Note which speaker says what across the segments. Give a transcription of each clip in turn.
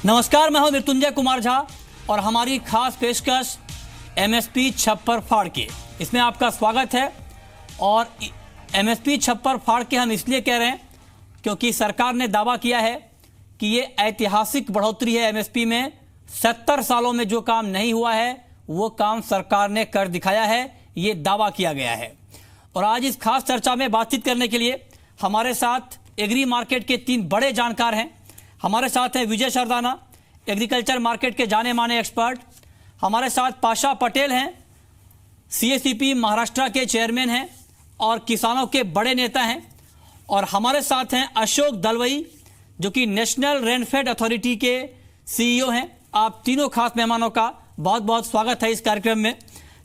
Speaker 1: नमस्कार, मैं हूं मृत्युंजय कुमार झा और हमारी खास पेशकश एमएसपी छप्पर फाड़ के, इसमें आपका स्वागत है। और एमएसपी छप्पर फाड़ के हम इसलिए कह रहे हैं क्योंकि सरकार ने दावा किया है कि ये ऐतिहासिक बढ़ोतरी है एमएसपी में। 70 सालों में जो काम नहीं हुआ है वो काम सरकार ने कर दिखाया है, ये दावा किया गया है। और आज इस खास चर्चा में बातचीत करने के लिए हमारे साथ एग्री मार्केट के 3 बड़े जानकार हैं। हमारे साथ हैं विजय सरदाना, एग्रीकल्चर मार्केट के जाने माने एक्सपर्ट। हमारे साथ पाशा पटेल हैं, सीएसीपी महाराष्ट्र के चेयरमैन हैं और किसानों के बड़े नेता हैं। और हमारे साथ हैं अशोक दलवई, जो कि नेशनल रेनफेड अथॉरिटी के सीईओ हैं। आप तीनों खास मेहमानों का बहुत बहुत स्वागत है इस कार्यक्रम में।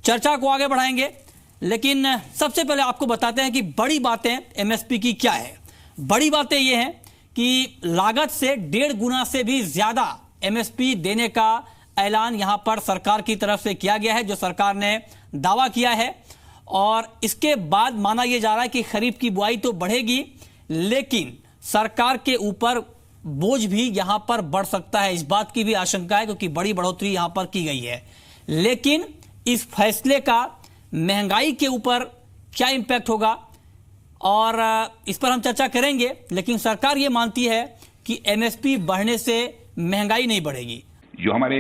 Speaker 1: चर्चा को आगे बढ़ाएंगे, लेकिन सबसे पहले आपको बताते हैं कि बड़ी बातें एमएसपी की क्या है। बड़ी बातें ये हैं कि लागत से 1.5 गुना से भी ज्यादा एमएसपी देने का ऐलान यहां पर सरकार की तरफ से किया गया है, जो सरकार ने दावा किया है। और इसके बाद माना यह जा रहा है कि खरीफ की बुआई तो बढ़ेगी, लेकिन सरकार के ऊपर बोझ भी यहां पर बढ़ सकता है। इस बात की भी आशंका है क्योंकि बड़ी बढ़ोतरी यहां पर की गई है। लेकिन इस फैसले का महंगाई के ऊपर क्या इंपैक्ट होगा और इस पर हम चर्चा करेंगे। लेकिन सरकार ये मानती है कि एमएसपी बढ़ने से महंगाई नहीं बढ़ेगी।
Speaker 2: जो हमारे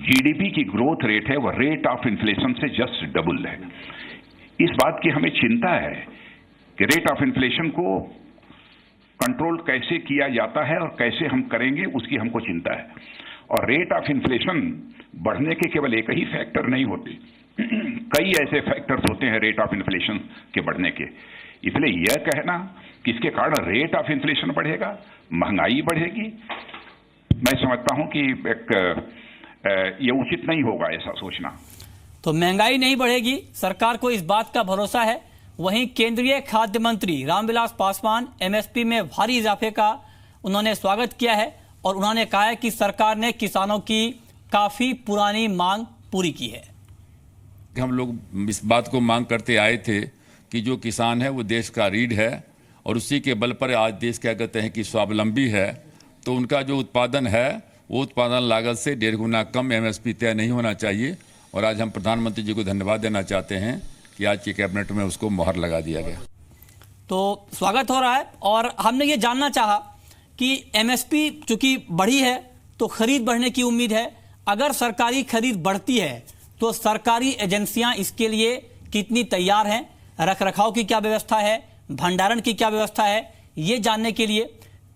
Speaker 2: जीडीपी की ग्रोथ रेट है वो रेट ऑफ इन्फ्लेशन से जस्ट डबल है। इस बात की हमें चिंता है कि रेट ऑफ इन्फ्लेशन को कंट्रोल कैसे किया जाता है और कैसे हम करेंगे, उसकी हमको चिंता है। और रेट ऑफ इन्फ्लेशन बढ़ने के केवल एक ही फैक्टर नहीं होते, कई ऐसे फैक्टर्स होते हैं रेट ऑफ इन्फ्लेशन के बढ़ने के। इसलिए यह कहना कि इसके कारण रेट ऑफ इन्फ्लेशन बढ़ेगा, महंगाई बढ़ेगी, मैं समझता हूं कि ये उचित नहीं होगा ऐसा सोचना।
Speaker 1: तो महंगाई नहीं बढ़ेगी, सरकार को इस बात का भरोसा है। वहीं केंद्रीय खाद्य मंत्री रामविलास पासवान एमएसपी में भारी इजाफे का उन्होंने स्वागत किया है और उन्होंने कहा है कि सरकार ने किसानों की काफी पुरानी मांग पूरी की है।
Speaker 3: हम लोग इस बात को मांग करते आए थे कि जो किसान है वो देश का रीढ़ है और उसी के बल पर आज देश क्या कहते हैं कि स्वावलंबी है। तो उनका जो उत्पादन है वो उत्पादन लागत से 1.5 गुना कम एमएसपी तय नहीं होना चाहिए। और आज हम प्रधानमंत्री जी को धन्यवाद देना चाहते हैं कि आज की कैबिनेट में उसको मोहर लगा दिया गया।
Speaker 1: तो स्वागत हो रहा है। और हमने ये जानना चाहा कि एमएसपी चूंकि बढ़ी है तो खरीद बढ़ने की उम्मीद है। अगर सरकारी खरीद बढ़ती है तो सरकारी एजेंसियां इसके लिए कितनी तैयार हैं, रख रखाव की क्या व्यवस्था है, भंडारण की क्या व्यवस्था है, ये जानने के लिए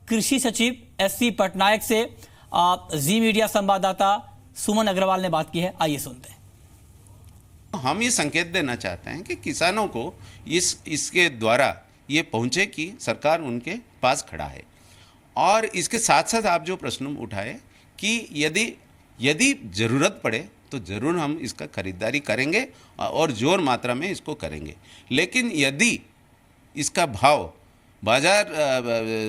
Speaker 1: कृषि सचिव एससी पटनायक से जी मीडिया संवाददाता सुमन अग्रवाल ने बात की है। आइए सुनते हैं।
Speaker 4: हम ये संकेत देना चाहते हैं कि किसानों को इसके द्वारा ये पहुंचे कि सरकार उनके पास खड़ा है। और इसके साथ साथ आप जो प्रश्न उठाए कि यदि जरूरत पड़े तो ज़रूर हम इसका खरीदारी करेंगे और जोर मात्रा में इसको करेंगे। लेकिन यदि इसका भाव बाजार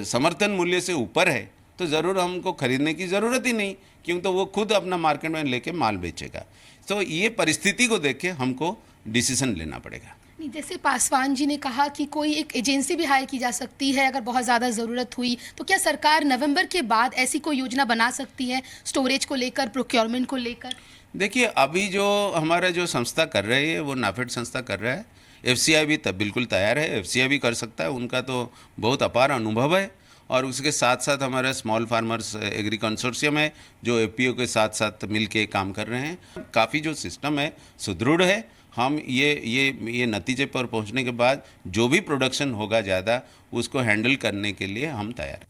Speaker 4: समर्थन मूल्य से ऊपर है तो ज़रूर हमको खरीदने की ज़रूरत ही नहीं, क्योंकि तो वो खुद अपना मार्केट में लेके माल बेचेगा। तो ये परिस्थिति को देख के हमको डिसीजन लेना पड़ेगा।
Speaker 5: जैसे पासवान जी ने कहा कि कोई एक एजेंसी भी हायर की जा सकती है अगर बहुत ज़्यादा ज़रूरत हुई, तो क्या सरकार नवंबर के बाद ऐसी कोई योजना बना सकती है स्टोरेज को लेकर, प्रोक्योरमेंट को लेकर?
Speaker 4: देखिए, अभी जो हमारा जो संस्था कर रही है वो नाफेड संस्था कर रहा है। एफसीआई भी तब बिल्कुल तैयार है, एफसीआई भी कर सकता है, उनका तो बहुत अपार अनुभव है। और उसके साथ साथ हमारा स्मॉल फार्मर्स एग्री कंसोर्शियम है जो एफपीओ के साथ साथ मिल के काम कर रहे हैं। काफ़ी जो सिस्टम है सुदृढ़ है। हम ये नतीजे पर पहुंचने के बाद जो भी प्रोडक्शन होगा ज़्यादा, उसको हैंडल करने के लिए हम तैयार हैं।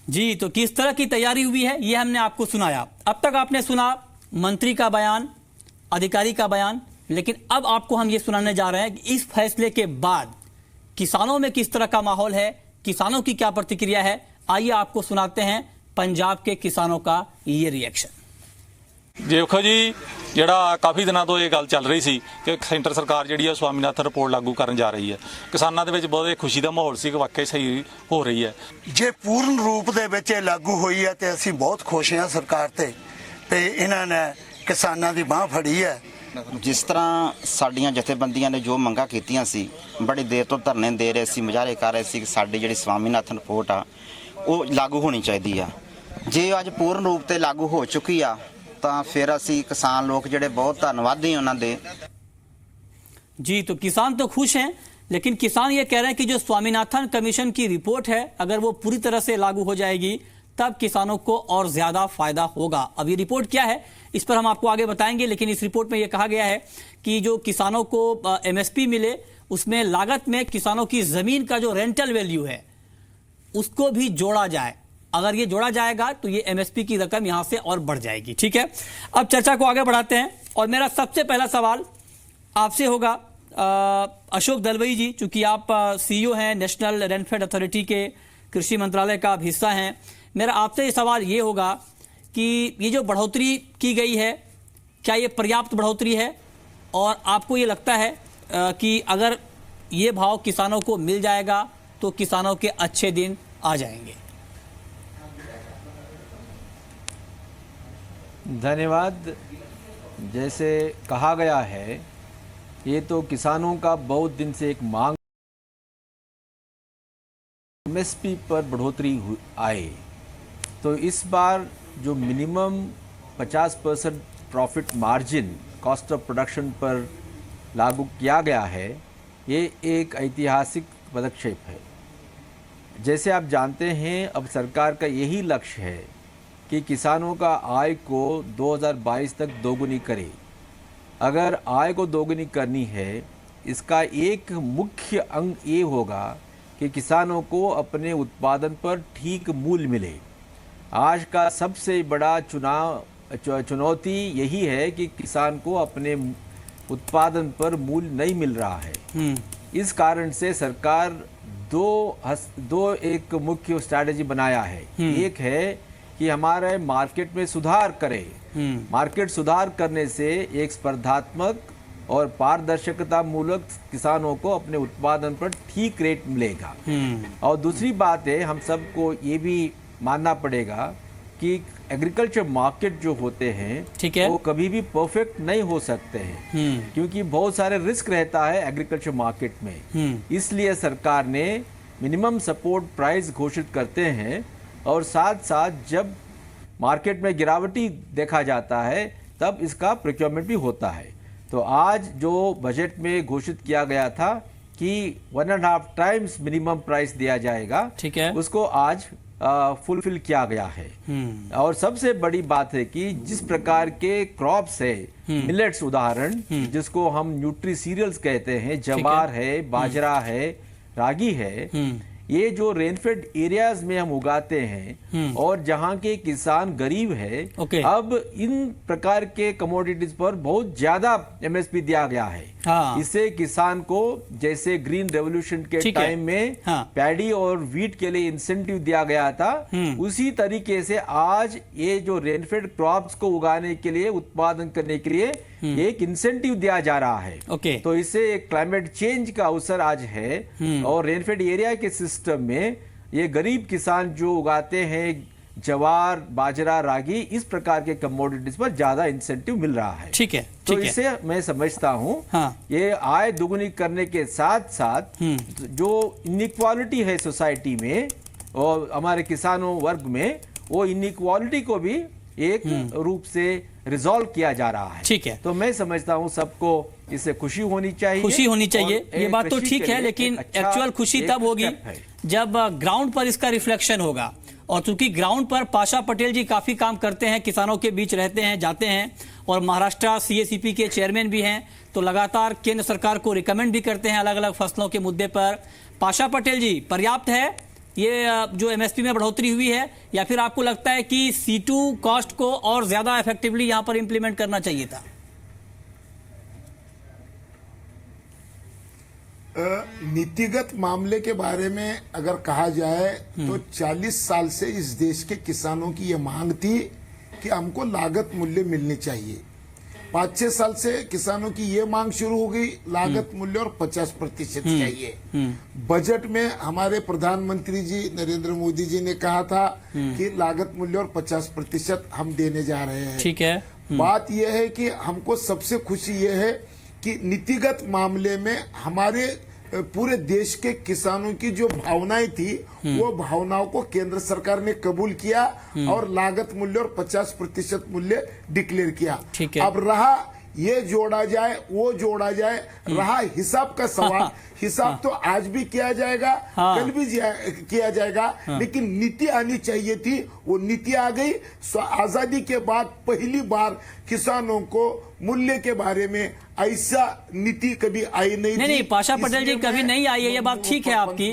Speaker 1: जी, तो किस तरह की तैयारी हुई है ये हमने आपको सुनाया। अब तक आपने सुना मंत्री का बयान, अधिकारी का बयान, लेकिन अब आपको हम ये सुनाने जा रहे हैं कि इस फैसले के बाद किसानों में किस तरह का माहौल है, किसानों की क्या प्रतिक्रिया है। आइए आपको सुनाते हैं पंजाब के किसानों का ये रिएक्शन।
Speaker 6: देखो जी, ਜਿਹੜਾ ਕਾਫੀ ਦਿਨਾਂ ਤੋਂ ਇਹ ਗੱਲ ਚੱਲ ਰਹੀ ਸੀ ਕਿ ਸੈਂਟਰ ਸਰਕਾਰ ਜਿਹੜੀ ਆ ਸਵਾਮੀਨਾਥਨ ਰਿਪੋਰਟ ਲਾਗੂ ਕਰਨ ਜਾ ਰਹੀ ਹੈ। ਕਿਸਾਨਾਂ ਦੇ ਵਿੱਚ ਬਹੁਤ ਖੁਸ਼ੀ ਦਾ ਮਾਹੌਲ ਸੀ ਕਿ ਵਾਕਈ ਸਹੀ ਹੋ ਰਹੀ ਹੈ।
Speaker 7: ਜੇ ਪੂਰਨ ਰੂਪ ਦੇ ਵਿੱਚ ਇਹ ਲਾਗੂ ਹੋਈ ਹੈ ਤੇ ਅਸੀਂ ਬਹੁਤ ਖੁਸ਼ ਹਾਂ ਸਰਕਾਰ ਤੇ ਇਹਨਾਂ ਨੇ ਕਿਸਾਨਾਂ ਦੀ ਬਾਹ ਫੜੀ ਹੈ।
Speaker 8: ਜਿਸ ਤਰ੍ਹਾਂ ਸਾਡੀਆਂ ਜਥੇਬੰਦੀਆਂ ਨੇ ਜੋ ਮੰਗਾਂ ਕੀਤੀਆਂ ਸੀ, ਬੜੀ ਦੇਰ ਤੋਂ ਧਰਨੇ ਦੇ ਰਹੇ ਸੀ, ਮੁਜ਼ਾਹਰੇ ਕਰ ਰਹੇ ਸੀ ਕਿ ਸਾਡੀ ਜਿਹੜੀ ਸਵਾਮੀਨਾਥਨ ਰਿਪੋਰਟ ਆ ਉਹ ਲਾਗੂ ਹੋਣੀ ਚਾਹੀਦੀ ਆ। ਜੇ ਅੱਜ ਪੂਰਨ ਰੂਪ ਤੇ ਲਾਗੂ ਹੋ ਚੁੱਕੀ ਆ ਤਾਂ ਫਿਰ ਅਸੀਂ ਕਿਸਾਨ ਲੋਕ ਜਿਹੜੇ ਬਹੁਤ ਧੰਨਵਾਦੀ ਉਹਨਾਂ ਦੇ।
Speaker 1: जी, तो किसान तो खुश हैं, लेकिन किसान ये कह रहे हैं कि जो स्वामीनाथन कमीशन की रिपोर्ट है अगर वो पूरी तरह से लागू हो जाएगी तब किसानों को और ज्यादा फायदा होगा। अब ये रिपोर्ट क्या है इस पर हम आपको आगे बताएंगे, लेकिन इस रिपोर्ट में ये कहा गया है कि जो किसानों को एमएसपी मिले उसमें लागत में किसानों की जमीन का जो रेंटल वैल्यू है उसको भी जोड़ा जाए। अगर ये जोड़ा जाएगा तो ये एमएसपी की रकम यहां से और बढ़ जाएगी। ठीक है, अब चर्चा को आगे बढ़ाते हैं और मेरा सबसे पहला सवाल आपसे होगा अशोक दलवई जी, चूंकि आप सीईओ हैं नेशनल रेनफेड अथॉरिटी के, कृषि मंत्रालय का आप हिस्सा हैं। मेरा आपसे सवाल ये होगा कि ये जो बढ़ोतरी की गई है क्या ये पर्याप्त बढ़ोतरी है, और आपको ये लगता है कि अगर ये भाव किसानों को मिल जाएगा तो किसानों के अच्छे दिन आ जाएंगे?
Speaker 9: धन्यवाद। जैसे कहा गया है ये तो किसानों का बहुत दिन से एक मांग, एमएसपी पर बढ़ोतरी आए, तो इस बार जो minimum 50% profit margin cost of production पर लागू किया गया है, ये एक ऐतिहासिक पदक्षेप है। जैसे आप जानते हैं अब सरकार का यही लक्ष्य है कि किसानों का आय को 2022 तक दोगुनी करे। अगर आय को दोगुनी करनी है इसका एक मुख्य अंग ये होगा कि किसानों को अपने उत्पादन पर ठीक मूल्य मिले। आज का सबसे बड़ा चुनौती यही है कि किसान को अपने उत्पादन पर मूल्य नहीं मिल रहा है। इस कारण से सरकार दो एक मुख्य स्ट्रैटेजी बनाया है। एक है कि हमारे मार्केट में सुधार करें। मार्केट सुधार करने से एक स्पर्धात्मक और पारदर्शिता मूलक किसानों को अपने उत्पादन पर ठीक रेट मिलेगा। और दूसरी बात है, हम सबको ये भी मानना पड़ेगा कि एग्रीकल्चर मार्केट जो होते हैं वो कभी भी परफेक्ट नहीं हो सकते हैं, क्योंकि बहुत सारे रिस्क रहता है एग्रीकल्चर मार्केट में। इसलिए सरकार ने मिनिमम सपोर्ट प्राइस घोषित करते हैं और साथ साथ जब मार्केट में गिरावटी देखा जाता है तब इसका प्रोक्योरमेंट भी होता है। तो आज जो बजट में घोषित किया गया था कि 1.5 टाइम्स मिनिमम प्राइस दिया जाएगा, ठीक है, उसको आज फुलफिल किया गया है। और सबसे बड़ी बात है कि जिस प्रकार के क्रॉप्स है, मिलेट्स उदाहरण जिसको हम न्यूट्री सीरियल्स कहते हैं, जवार है, बाजरा है, रागी है, ये जो रेनफेड एरियाज में हम उगाते हैं और जहाँ के किसान गरीब है, अब इन प्रकार के कमोडिटीज पर बहुत ज्यादा एमएसपी दिया गया है। इससे किसान को जैसे ग्रीन रेवोल्यूशन के टाइम में पैडी और वीट के लिए इंसेंटिव दिया गया था, उसी तरीके से आज ये जो रेनफेड क्रॉप्स को उगाने के लिए, उत्पादन करने के लिए एक इंसेंटिव दिया जा रहा है। तो इससे क्लाइमेट चेंज का अवसर आज है और रेनफेड एरिया के सिस्टम में ये गरीब किसान जो उगाते हैं जवार, बाजरा, रागी, इस प्रकार के कमोडिटीज पर ज्यादा इंसेंटिव मिल रहा है।
Speaker 1: ठीक है,
Speaker 9: तो इससे मैं समझता हूँ ये आय दुगुनी करने के साथ साथ जो इनइक्वालिटी है सोसाइटी में और हमारे किसानों वर्ग में, वो इनइक्वालिटी को भी एक रूप से रिजॉल्व किया जा रहा है।
Speaker 1: ठीक है,
Speaker 9: तो मैं समझता हूँ सबको इससे खुशी होनी चाहिए।
Speaker 1: खुशी होनी चाहिए, ये बात तो ठीक है, लेकिन एक्चुअल खुशी तब होगी जब ग्राउंड पर इसका रिफ्लेक्शन होगा। और चूंकि ग्राउंड पर पाशा पटेल जी काफी काम करते हैं, किसानों के बीच रहते हैं, जाते हैं, और महाराष्ट्र सीएसीपी के चेयरमैन भी हैं, तो लगातार केंद्र सरकार को रिकमेंड भी करते हैं अलग अलग फसलों के मुद्दे पर। पाशा पटेल जी, पर्याप्त है ये जो एमएसपी में बढ़ोतरी हुई है, या फिर आपको लगता है कि C2 कॉस्ट को और ज्यादा इफेक्टिवली यहां पर इंप्लीमेंट करना चाहिए था?
Speaker 10: नीतिगत मामले के बारे में अगर कहा जाए तो 40 साल से इस देश के किसानों की यह मांग थी कि हमको लागत मूल्य मिलनी चाहिए। 5-6 साल से किसानों की ये मांग शुरू हो गई, लागत मूल्य और 50% चाहिए। बजट में हमारे प्रधानमंत्री जी नरेंद्र मोदी जी ने कहा था कि लागत मूल्य और 50% हम देने जा रहे हैं।
Speaker 1: ठीक है,
Speaker 10: बात यह है कि हमको सबसे खुशी ये है कि नीतिगत मामले में हमारे पूरे देश के किसानों की जो भावनाएं थी वो भावनाओं को केंद्र सरकार ने कबूल किया और लागत मूल्य और 50% मूल्य डिक्लेयर किया। अब रहा ये जोड़ा जाए वो जोड़ा जाए, रहा हिसाब का सवाल, हिसाब तो आज भी किया जाएगा, कल भी किया जाएगा, लेकिन नीति आनी चाहिए थी, वो नीति आ गई। आजादी के बाद पहली बार किसानों को मूल्य के बारे में ऐसा नीति कभी आई नहीं।
Speaker 1: पाशा पटेल जी कभी नहीं आई है, ये बात ठीक है आपकी,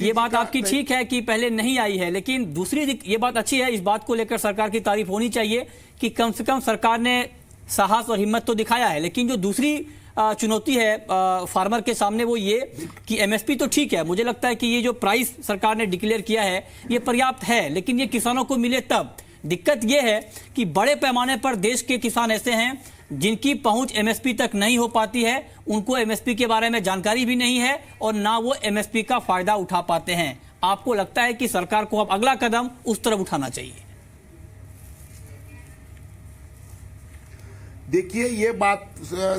Speaker 1: ये बात आपकी ठीक है कि पहले नहीं आई है, लेकिन दूसरी ये बात अच्छी है, इस बात को लेकर सरकार की तारीफ होनी चाहिए कि कम से कम सरकार ने साहस और हिम्मत तो दिखाया है। लेकिन जो दूसरी चुनौती है फार्मर के सामने वो ये कि एमएसपी तो ठीक है, मुझे लगता है कि ये जो प्राइस सरकार ने डिक्लेयर किया है ये पर्याप्त है, लेकिन ये किसानों को मिले तब। दिक्कत ये है कि बड़े पैमाने पर देश के किसान ऐसे हैं जिनकी पहुंच एमएसपी तक नहीं हो पाती है, उनको एमएसपी के बारे में जानकारी भी नहीं है और ना वो एमएसपी का फायदा उठा पाते हैं। आपको लगता है कि सरकार को अब अगला कदम उस तरफ उठाना चाहिए?
Speaker 10: देखिए, ये बात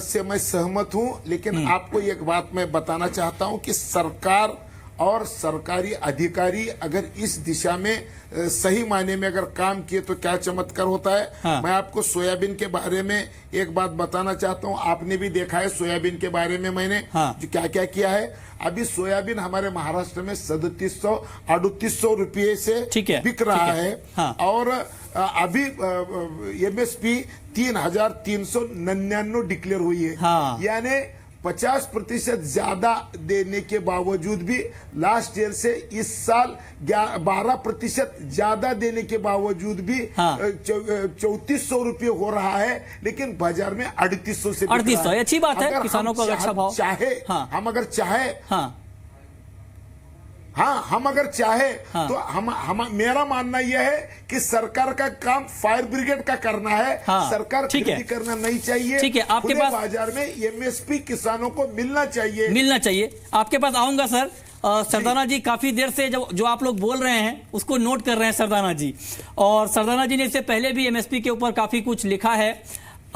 Speaker 10: से मैं सहमत हूं, लेकिन आपको एक बात मैं बताना चाहता हूं कि सरकार और सरकारी अधिकारी अगर इस दिशा में सही मायने में अगर काम किए तो क्या चमत्कार होता है। मैं आपको सोयाबीन के बारे में एक बात बताना चाहता हूं, आपने भी देखा है सोयाबीन के बारे में मैंने जो क्या क्या किया है। अभी सोयाबीन हमारे महाराष्ट्र में 3700-3800 रुपये से बिक रहा है और अभी एमएसपी 3399 डिक्लेयर हुई है, यानी 50% ज्यादा देने के बावजूद भी लास्ट ईयर से इस साल 12% ज्यादा देने के बावजूद भी 3400 रुपये हो रहा है, लेकिन बाजार में 3800 से
Speaker 1: 3800 अच्छी बात है, किसानों को अच्छा भाव
Speaker 10: चाहे हम अगर चाहे हम अगर चाहे तो हम मेरा मानना यह है कि सरकार का काम फायर ब्रिगेड का करना है, सरकार खरीदी करना नहीं चाहिए।
Speaker 1: ठीक है, आपके पास
Speaker 10: बाजार में एमएसपी किसानों को मिलना चाहिए।
Speaker 1: आपके पास आऊंगा सर। सरदाना जी काफी देर से जो आप लोग बोल रहे हैं उसको नोट कर रहे हैं सरदाना जी, और सरदाना जी ने इससे पहले भी एमएसपी के ऊपर काफी कुछ लिखा है।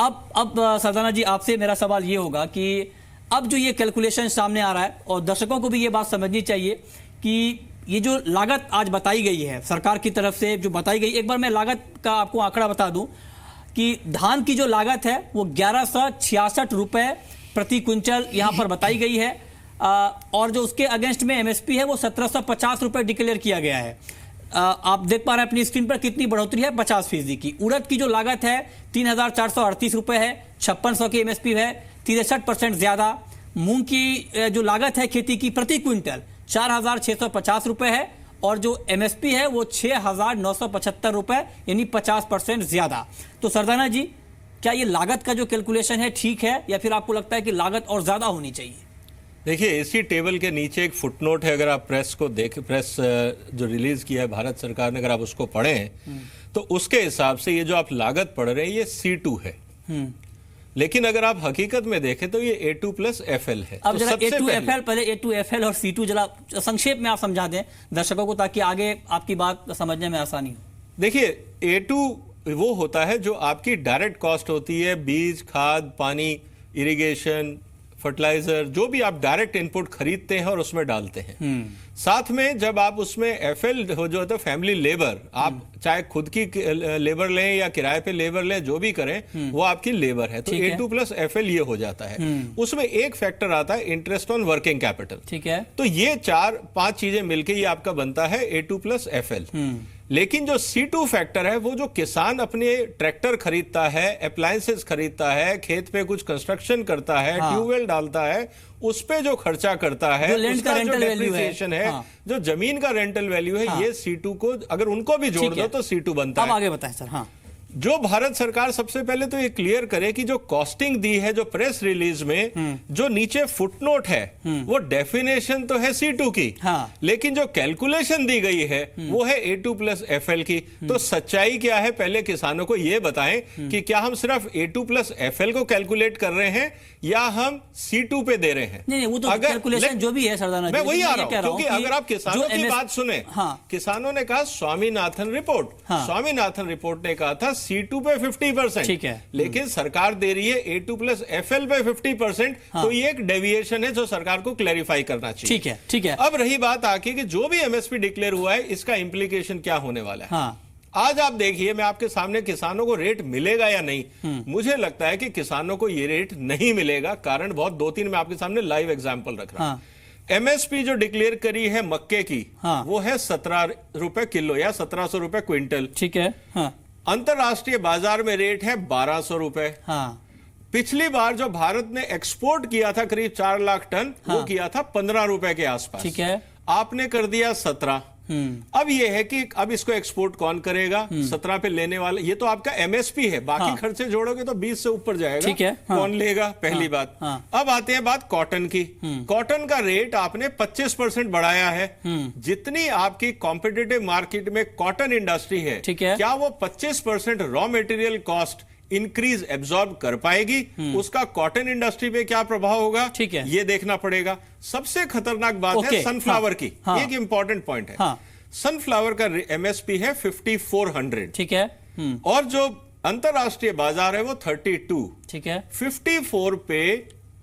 Speaker 1: अब सरदाना जी आपसे मेरा सवाल ये होगा कि अब जो ये कैलकुलेशन सामने आ रहा है और दर्शकों को भी ये बात समझनी चाहिए कि ये जो लागत आज बताई गई है सरकार की तरफ से जो बताई गई, एक बार मैं लागत का आपको आंकड़ा बता दूं कि धान की जो लागत है वो 1166 रुपए प्रति क्विंटल यहां पर बताई गई है और जो उसके अगेंस्ट में एमएसपी है वो 1750 रुपए डिक्लेयर किया गया है। आप देख पा रहे हैं अपनी स्क्रीन पर कितनी बढ़ोतरी है, 50% की। उड़द की जो लागत है 3438 रुपए है, 5600 की एमएसपी है, 63% ज्यादा। मूंग की जो लागत है खेती की प्रति क्विंटल 4650 रुपए है और जो एमएसपी है वो 6975 रुपए, यानी 50% ज्यादा। तो सरदाना जी, क्या ये लागत का जो कैलकुलेशन है ठीक है या फिर आपको लगता है कि लागत और ज्यादा होनी चाहिए?
Speaker 11: देखिए, इसी टेबल के नीचे एक फुटनोट है, अगर आप प्रेस जो रिलीज किया है भारत सरकार ने, अगर आप उसको पढ़ें तो उसके हिसाब से ये जो आप लागत पढ़ रहे हैं ये C2 है, लेकिन अगर आप हकीकत में देखें तो ये A2+FL है।
Speaker 1: अब जरा A2FL, पहले A2FL और C2 जरा संक्षेप में आप समझा दें दर्शकों को ताकि आगे आपकी बात समझने में आसानी हो।
Speaker 11: देखिए, A2 वो होता है जो आपकी डायरेक्ट कॉस्ट होती है, बीज, खाद, पानी, इरिगेशन, फर्टिलाइजर, जो भी आप डायरेक्ट इनपुट खरीदते हैं और उसमें डालते हैं। साथ में जब आप उसमें FL हो जो होता है फैमिली लेबर, आप चाहे खुद की लेबर लें या किराए पे लेबर लें, जो भी करें वो आपकी लेबर है, तो A2+FL ये हो जाता है। उसमें एक फैक्टर आता है इंटरेस्ट ऑन वर्किंग कैपिटल,
Speaker 1: ठीक है,
Speaker 11: तो ये 4-5 चीजें मिलकर ये आपका बनता है A2+FL। लेकिन जो C2 फैक्टर है वो जो किसान अपने ट्रैक्टर खरीदता है, अप्लायंसेस खरीदता है, खेत पे कुछ कंस्ट्रक्शन करता है, ट्यूबवेल डालता है, उस पे जो खर्चा करता है, उसका जो डेप्रिसिएशन है, जो जमीन का रेंटल वैल्यू है, ये C2 को अगर उनको भी जोड़ दो तो C2 बनता है।
Speaker 1: अब आगे बताएं सर।
Speaker 11: जो भारत सरकार सबसे पहले तो ये क्लियर करे कि जो कॉस्टिंग दी है जो प्रेस रिलीज में, जो नीचे फुटनोट है वो डेफिनेशन तो है C2 की, लेकिन जो कैलकुलेशन दी गई है वो है A2+FL की। तो सच्चाई क्या है, पहले किसानों को ये बताएं कि क्या हम सिर्फ A2+FL को कैलकुलेट कर रहे हैं या हम C2 पे दे रहे हैं।
Speaker 1: नहीं, वो तो कैलकुलेशन जो भी है सरदाना जी,
Speaker 11: मैं वही आ रहा हूं, क्योंकि अगर आप किसानों की बात सुने, किसानों ने कहा स्वामीनाथन रिपोर्ट, स्वामीनाथन रिपोर्ट ने कहा था C2 पे 50%,
Speaker 1: ठीक है,
Speaker 11: लेकिन सरकार दे रही है A2 प्लस FL पे 50%। तो ये एक डेविएशन है जो सरकार को क्लैरिफाई करना चाहिए।
Speaker 1: ठीक है, ठीक है।
Speaker 11: अब रही बात आके कि जो भी MSP डिक्लेयर हुआ है, इसका इंप्लीकेशन क्या होने वाला है।
Speaker 1: हाँ।
Speaker 11: आज आप देखिए, मैं आपके सामने किसानों को रेट मिलेगा या नहीं, मुझे लगता है कि किसानों को ये रेट नहीं मिलेगा। कारण बहुत 2-3 मैं आपके सामने लाइव एग्जांपल रख रहा हूं। MSP जो डिक्लेयर करी है मक्के की, वो है 17 रुपए किलो या 1700 रुपए क्विंटल।
Speaker 1: ठीक है।
Speaker 11: अंतरराष्ट्रीय बाजार में रेट है 1200 रुपए। पिछली बार जो भारत ने एक्सपोर्ट किया था करीब 4 लाख टन, वो किया था 15 रुपए के आसपास।
Speaker 1: ठीक है।
Speaker 11: आपने कर दिया 17। अब ये है कि अब इसको एक्सपोर्ट कौन करेगा? 17 पे लेने वाला, ये तो आपका MSP है, बाकी खर्चे जोड़ोगे तो 20 से ऊपर जाएगा।
Speaker 1: ठीक है।
Speaker 11: कौन लेगा? पहली बात। अब आते हैं बात कॉटन की। कॉटन का रेट आपने 25% बढ़ाया है। जितनी आपकी कॉम्पिटिटिव मार्केट में कॉटन इंडस्ट्री है, क्या वो 25% raw material cost increase absorb कर पाएगी? उसका कॉटन इंडस्ट्री पे क्या प्रभाव होगा? ठीक है, ये देखना पड़ेगा। सबसे खतरनाक बात है सनफ्लावर की। एक इंपॉर्टेंट पॉइंट है, सनफ्लावर का MSP है 5400।
Speaker 1: ठीक है।
Speaker 11: और जो अंतरराष्ट्रीय बाजार है वो 32।
Speaker 1: ठीक है।
Speaker 11: 54 पे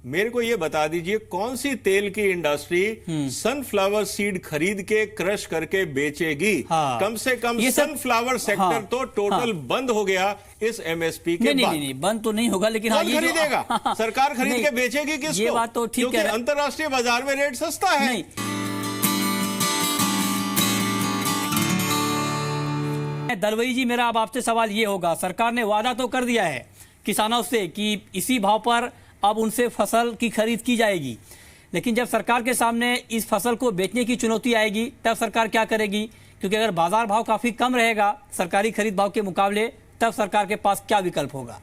Speaker 11: मेरे को ये बता दीजिए, कौन सी तेल की इंडस्ट्री सनफ्लावर सीड खरीद के क्रश करके बेचेगी? कम से कम सनफ्लावर सेक्टर तो टोटल बंद हो गया इस MSP के बाद।
Speaker 1: नहीं, बंद तो नहीं होगा, लेकिन
Speaker 11: कौन खरीदेगा? सरकार खरीद के बेचेगी किसको?
Speaker 1: ये बात तो ठीक है,
Speaker 11: अंतरराष्ट्रीय बाजार में रेट सस्ता है।
Speaker 1: नहीं। दलवई जी, मेरा अब आपसे सवाल ये होगा, सरकार ने वादा तो कर दिया है किसानों से कि इसी भाव पर अब उनसे फसल की खरीद की जाएगी, लेकिन जब सरकार के सामने इस फसल को बेचने की चुनौती आएगी तब सरकार क्या करेगी? क्योंकि अगर बाजार भाव काफी कम रहेगा सरकारी खरीद भाव के मुकाबले, तब सरकार के पास क्या विकल्प होगा?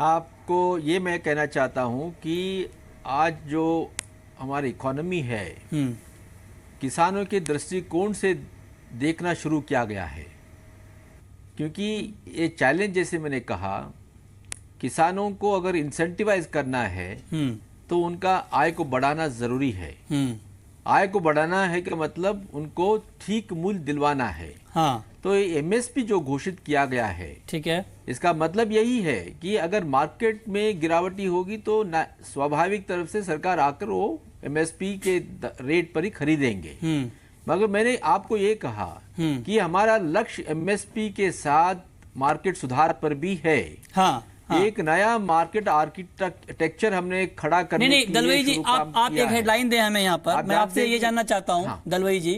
Speaker 9: आपको ये मैं कहना चाहता हूं कि आज जो हमारी इकोनॉमी है, किसानों के दृष्टिकोण से देखना शुरू किया गया है। क्योंकि ये चैलेंज, जैसे मैंने कहा, किसानों को अगर इंसेंटिवाइज करना है तो उनका आय को बढ़ाना जरूरी है। आय को बढ़ाना है का मतलब उनको ठीक मूल्य दिलवाना है। तो ये MSP जो घोषित किया गया है,
Speaker 1: ठीक है,
Speaker 9: इसका मतलब यही है कि अगर मार्केट में गिरावटी होगी तो स्वाभाविक तरफ से सरकार आकर वो MSP के रेट पर ही खरीदेंगे। मगर मैंने आपको ये कहा कि हमारा लक्ष्य MSP के साथ मार्केट सुधार पर भी है। एक नया मार्केट आर्किटेक्चर हमने खड़ा करने
Speaker 1: नहीं, दलवई जी, आप एक हेडलाइन दें हमें यहाँ पर। मैं आपसे ये जानना चाहता हूँ दलवई जी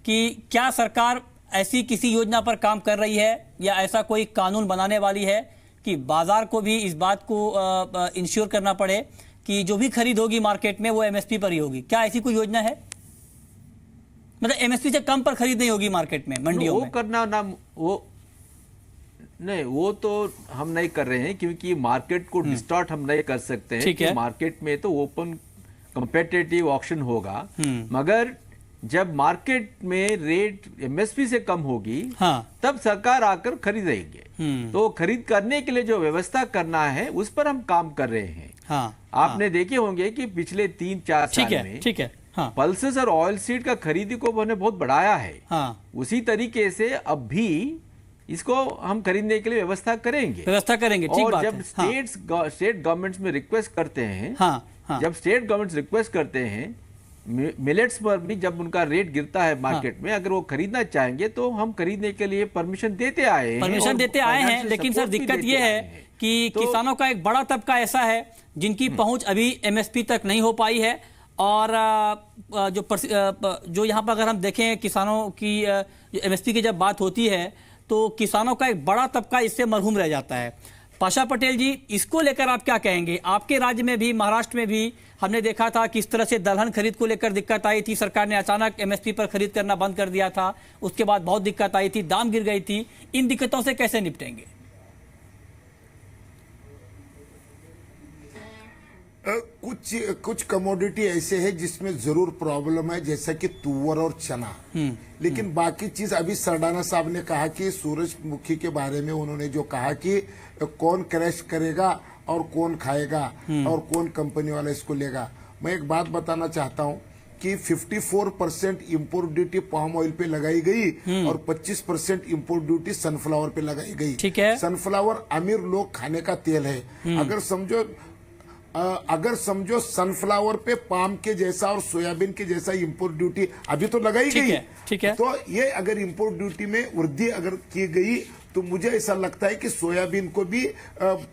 Speaker 1: कि क्या सरकार ऐसी किसी योजना पर काम कर रही है या ऐसा कोई कानून बनाने वाली है कि बाजार को भी इस बात को इंश्योर करना पड़े कि जो भी खरीद होगी मार्केट में वो MSP पर ही होगी? क्या ऐसी कोई योजना है? मतलब MSP से कम पर खरीद नहीं होगी मार्केट में, मंडियों में?
Speaker 9: वो करना ना, वो नहीं, वो तो हम नहीं कर रहे हैं, क्योंकि मार्केट को डिस्टॉर्ट हम नहीं कर सकते हैं। कि मार्केट में तो ओपन कॉम्पिटिटिव ऑक्शन होगा, मगर जब मार्केट में रेट MSP से कम होगी तब सरकार आकर खरीदेंगे। तो खरीद करने के लिए जो व्यवस्था करना है उस पर हम काम कर रहे हैं। आपने देखे होंगे कि पिछले 3-4 साल में पल्सेस और ऑयल सीड का खरीदी को हमने बहुत बढ़ाया है। उसी तरीके से अब भी इसको हम खरीदने के लिए व्यवस्था करेंगे।
Speaker 1: ठीक
Speaker 9: और
Speaker 1: बात
Speaker 9: जब
Speaker 1: है।
Speaker 9: स्टेट गवर्नमेंट्स में रिक्वेस्ट करते हैं, जब स्टेट गवर्नमेंट्स रिक्वेस्ट करते हैं मिलेट्स पर भी, जब उनका रेट गिरता है मार्केट में, अगर वो खरीदना चाहेंगे तो हम खरीदने के लिए परमिशन देते आए हैं।
Speaker 1: लेकिन सर दिक्कत ये है कि किसानों का एक बड़ा तबका ऐसा है जिनकी पहुंच अभी MSP तक नहीं हो पाई है। और जो यहाँ पर अगर हम देखें किसानों की MSP की जब बात होती है तो किसानों का एक बड़ा तबका इससे मरहूम रह जाता है। पाशा पटेल जी, इसको लेकर आप क्या कहेंगे? आपके राज्य में भी, महाराष्ट्र में भी हमने देखा था किस तरह से दलहन खरीद को लेकर दिक्कत आई थी। सरकार ने अचानक MSP पर खरीद करना बंद कर दिया था, उसके बाद बहुत दिक्कत आई थी, दाम गिर गई थी। इन दिक्कतों से कैसे निपटेंगे?
Speaker 10: कुछ कमोडिटी ऐसे है जिसमें जरूर प्रॉब्लम है, जैसा कि तुअर और चना। लेकिन बाकी चीज, अभी सरडाना साहब ने कहा कि सूरजमुखी के बारे में उन्होंने जो कहा कि कौन क्रैश करेगा और कौन खाएगा और कौन कंपनी वाला इसको लेगा। मैं एक बात बताना चाहता हूं कि 54% इंपोर्ट ड्यूटी पाम ऑयल पे लगाई गई और 25% इंपोर्ट ड्यूटी सनफ्लावर पे लगाई गई।
Speaker 1: ठीक है।
Speaker 10: सनफ्लावर अमीर लोग खाने का तेल है। अगर समझो सनफ्लावर पे पाम के जैसा और सोयाबीन के जैसा इंपोर्ट ड्यूटी अभी तो लगाई गई,
Speaker 1: ठीक है।
Speaker 10: तो ये अगर इंपोर्ट ड्यूटी में वृद्धि अगर की गई तो मुझे ऐसा लगता है कि सोयाबीन को भी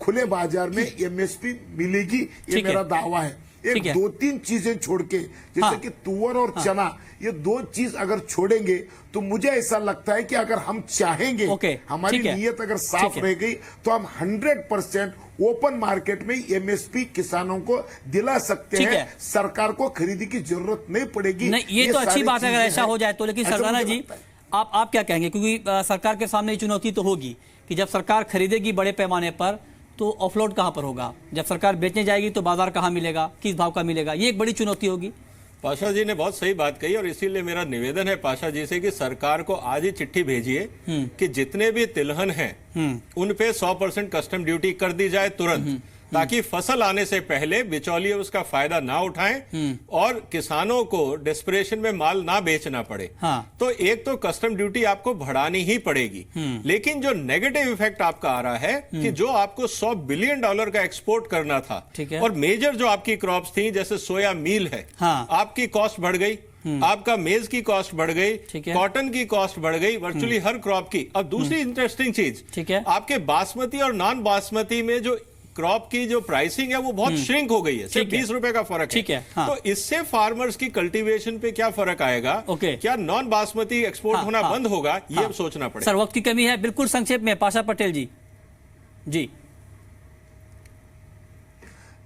Speaker 10: खुले बाजार में एमएसपी मिलेगी, ये मेरा दावा है। एक दो तीन चीजें छोड़ के, जैसे कि तुअर और चना, ये दो चीज अगर छोड़ेंगे तो मुझे ऐसा लगता है कि अगर हम चाहेंगे, हमारी नीयत अगर साफ रह गई तो हम 100% ओपन मार्केट में एमएसपी किसानों को दिला सकते हैं। सरकार को खरीदी की जरूरत नहीं पड़ेगी।
Speaker 1: नहीं, ये तो अच्छी बात है अगर ऐसा हो जाए तो। लेकिन सरदाना जी, आप क्या कहेंगे? क्योंकि सरकार के सामने चुनौती तो होगी कि जब सरकार खरीदेगी बड़े पैमाने पर तो ऑफलोड कहां पर होगा, जब सरकार बेचने जाएगी तो बाजार कहां मिलेगा, किस भाव का मिलेगा, ये एक बड़ी चुनौती होगी।
Speaker 11: पाशा जी ने बहुत सही बात कही और इसीलिए मेरा निवेदन है पाशा जी से कि सरकार को आज ही चिट्ठी भेजिए कि जितने भी तिलहन हैं उन पे 100% कस्टम ड्यूटी कर दी जाए तुरंत, ताकि फसल आने से पहले बिचौलिए उसका फायदा ना उठाएं और किसानों को डेस्परेशन में माल ना बेचना पड़े। तो एक तो कस्टम ड्यूटी आपको बढ़ानी ही पड़ेगी, लेकिन जो नेगेटिव इफेक्ट आपका आ रहा है कि जो आपको $100 बिलियन का एक्सपोर्ट करना था और मेजर जो आपकी क्रॉप्स थी जैसे सोया मील है, आपकी कॉस्ट बढ़ गई, आपका मेज की कॉस्ट बढ़ गई, कॉटन की कॉस्ट बढ़ गई, वर्चुअली हर क्रॉप की। अब दूसरी इंटरेस्टिंग चीज, आपके बासमती और नॉन बासमती में जो क्रॉप की जो प्राइसिंग है वो बहुत श्रिंक हो गई है, सिर्फ 20 रुपए का फर्क है। तो इससे फार्मर्स की कल्टीवेशन पे क्या फर्क आएगा? क्या नॉन बासमती एक्सपोर्ट होना बंद होगा? ये अब सोचना पड़ेगा।
Speaker 1: सर, वक्त की कमी है, बिल्कुल संक्षेप में पाशा पटेल जी। जी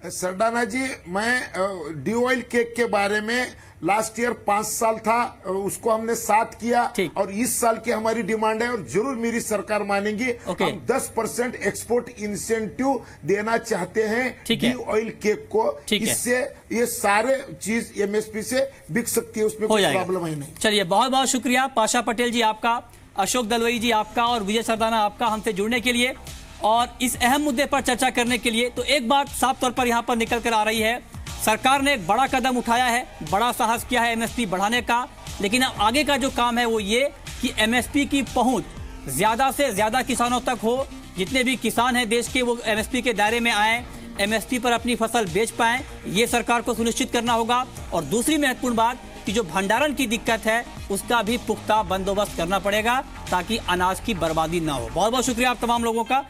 Speaker 10: सरदाना जी, मैं डी ऑयल केक के बारे में लास्ट ईयर 5 साल था, उसको हमने 7 किया और इस साल की हमारी डिमांड है और जरूर मेरी सरकार मानेंगी। हम 10% एक्सपोर्ट इंसेंटिव देना चाहते हैं डी ऑयल केक को, इससे ये सारे चीज एमएसपी से बिक सकती है, उसमें कोई प्रॉब्लम है नहीं।
Speaker 1: चलिए, बहुत बहुत शुक्रिया पाशा पटेल जी आपका, अशोक दलवई जी आपका और विजय सरदाना आपका हमसे जुड़ने के लिए और इस अहम मुद्दे पर चर्चा करने के लिए। तो एक बात साफ तौर पर यहां पर निकल कर आ रही है, सरकार ने एक बड़ा कदम उठाया है, बड़ा साहस किया है एमएसपी बढ़ाने का, लेकिन अब आगे का जो काम है वो ये कि एमएसपी की पहुंच ज्यादा से ज्यादा किसानों तक हो, जितने भी किसान हैं देश के वो एमएसपी के दायरे में आए, एमएसपी पर अपनी फसल बेच पाएं, ये सरकार को सुनिश्चित करना होगा। और दूसरी महत्वपूर्ण बात कि जो भंडारण की दिक्कत है उसका भी पुख्ता बंदोबस्त करना पड़ेगा ताकि अनाज की बर्बादी ना हो। बहुत बहुत शुक्रिया आप तमाम लोगों का।